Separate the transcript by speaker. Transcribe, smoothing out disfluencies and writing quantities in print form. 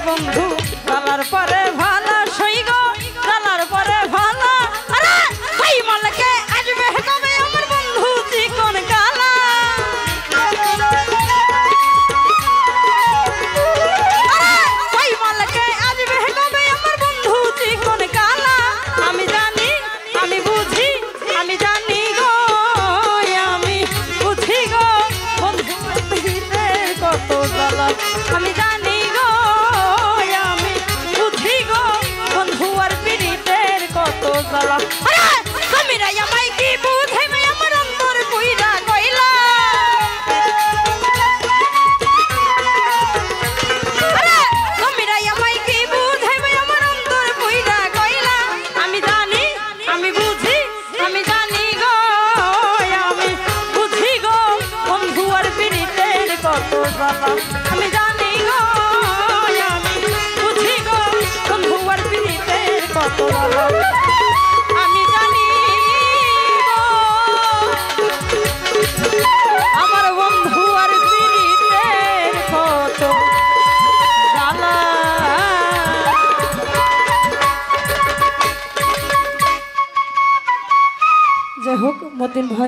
Speaker 1: বন্ধু জালার পরে ভালা সই গো জালার পরে ভালা আরে ভাই মালকে আসবে কবে আমার বন্ধু চিকন কালা আরে ভাই মালকে আসবে কবে আমার বন্ধু চিকন কালা আমি জানি আমি বুঝি আমি জানি গো আমি বুঝি গো বন্ধু কত জ্বালা আমি জানি গো আমি বুঝি গো বন্ধু আর পীড়িতের কত জ্বালা আরে তুমি রে আমায় কি বুঝে মে আমার অন্তর কইরা কইলা আরে তুমি রে আমায় কি বুঝে মে আমার অন্তর কইরা কইলা আমি জানি আমি বুঝি আমি জানি গো আমি বুঝি গো বন্ধু আর পীড়িতের কত জ্বালা আমি জানি গো আমি বুঝি গো বন্ধু আর পীড়িতের কত জ্বালা আমি জানি গো আমার বন্ধু আর পীড়িতের কত জ্বালা যাই হোক মতিন ভাই